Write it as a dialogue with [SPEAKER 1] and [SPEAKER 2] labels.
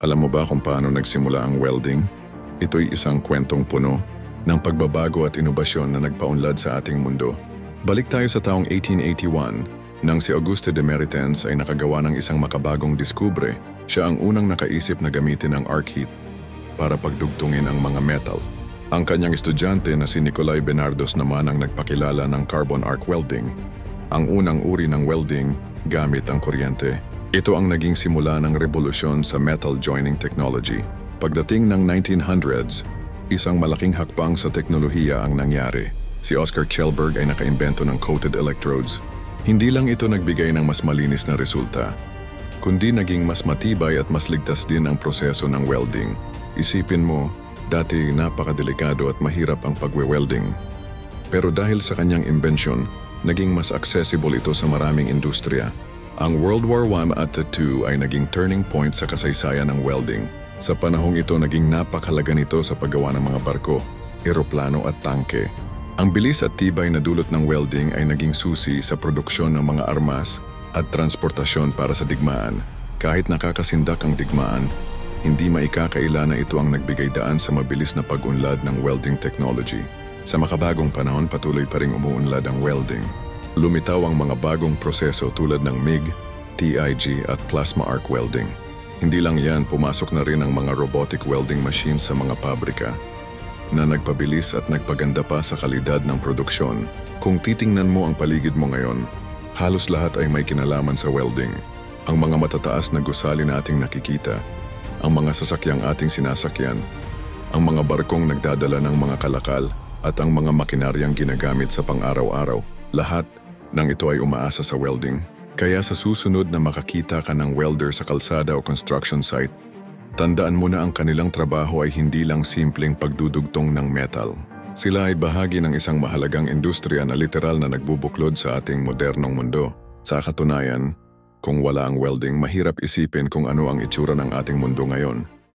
[SPEAKER 1] Alam mo ba kung paano nagsimula ang welding? Ito'y isang kwentong puno ng pagbabago at inobasyon na nagpaunlad sa ating mundo. Balik tayo sa taong 1881 nang si Auguste de Meritens ay nakagawa ng isang makabagong diskubre. Siya ang unang nakaisip na gamitin ang arc heat para pagdugtungin ang mga metal. Ang kanyang estudyante na si Nicolai Bernardos naman ang nagpakilala ng carbon arc welding, ang unang uri ng welding gamit ang kuryente. Ito ang naging simula ng revolusyon sa metal joining technology. Pagdating ng 1900s, isang malaking hakbang sa teknolohiya ang nangyari. Si Oscar Kjellberg ay nakaimbento ng coated electrodes. Hindi lang ito nagbigay ng mas malinis na resulta, kundi naging mas matibay at mas ligtas din ang proseso ng welding. Isipin mo, dati napakadelikado at mahirap ang pagwe-welding. Pero dahil sa kanyang imbensyon, naging mas accessible ito sa maraming industriya. Ang World War I at II ay naging turning point sa kasaysayan ng welding. Sa panahong ito, naging napakahalaga nito sa paggawa ng mga barko, eroplano at tangke. Ang bilis at tibay na dulot ng welding ay naging susi sa produksyon ng mga armas at transportasyon para sa digmaan. Kahit nakakasindak ang digmaan, hindi maikakaila na ito ang nagbigay daan sa mabilis na pag-unlad ng welding technology. Sa makabagong panahon, patuloy pa ring umuunlad ang welding. Lumitaw ang mga bagong proseso tulad ng MIG, TIG at plasma arc welding. Hindi lang yan, pumasok na rin ang mga robotic welding machines sa mga pabrika na nagpabilis at nagpaganda pa sa kalidad ng produksyon. Kung titingnan mo ang paligid mo ngayon, halos lahat ay may kinalaman sa welding. Ang mga matataas na gusali na ating nakikita, ang mga sasakyang ating sinasakyan, ang mga barkong nagdadala ng mga kalakal, at ang mga makinaryang ginagamit sa pang-araw-araw, lahat ng ito ay umaasa sa welding. Kaya sa susunod na makakita ka ng welder sa kalsada o construction site, tandaan mo na ang kanilang trabaho ay hindi lang simpleng pagdudugtong ng metal. Sila ay bahagi ng isang mahalagang industriya na literal na nagbubuklod sa ating modernong mundo. Sa katunayan, kung wala ang welding, mahirap isipin kung ano ang itsura ng ating mundo ngayon.